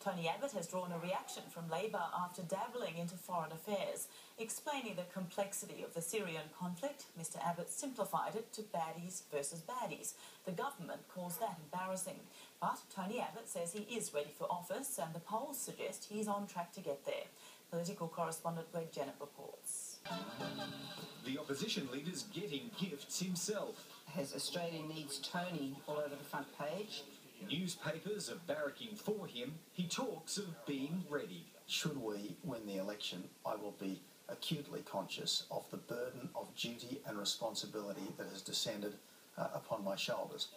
Tony Abbott has drawn a reaction from Labor after dabbling into foreign affairs. Explaining the complexity of the Syrian conflict, Mr Abbott simplified it to baddies versus baddies. The government calls that embarrassing. But Tony Abbott says he is ready for office, and the polls suggest he's on track to get there. Political correspondent Greg Jennett reports. The opposition leader's getting gifts himself. As Australia needs Tony all over the front page. Newspapers are barracking for him. He talks of being ready. Should we win the election, I will be acutely conscious of the burden of duty and responsibility that has descended upon my shoulders.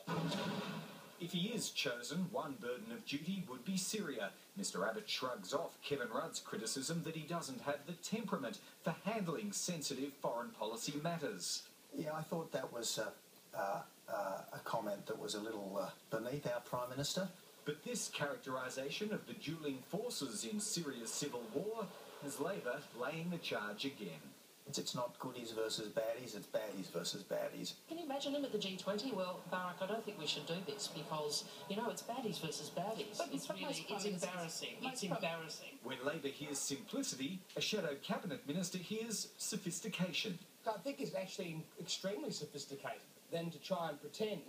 If he is chosen, one burden of duty would be Syria. Mr Abbott shrugs off Kevin Rudd's criticism that he doesn't have the temperament for handling sensitive foreign policy matters. Yeah, I thought that was a comment that was a little beneath our Prime Minister. But this characterisation of the dueling forces in Syria's civil war has Labor laying the charge again. It's not goodies versus baddies, it's baddies versus baddies. Can you imagine him at the G20? Well, Barack, I don't think we should do this because, it's baddies versus baddies. But it's embarrassing. It's embarrassing. When Labor hears simplicity, a shadow cabinet minister hears sophistication. I think it's actually extremely sophisticated than to try and pretend,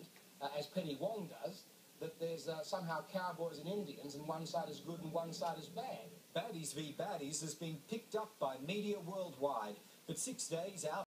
as Penny Wong does, that there's somehow cowboys and Indians and one side is good and one side is bad. Baddies v Baddies has been picked up by media worldwide, but 6 days out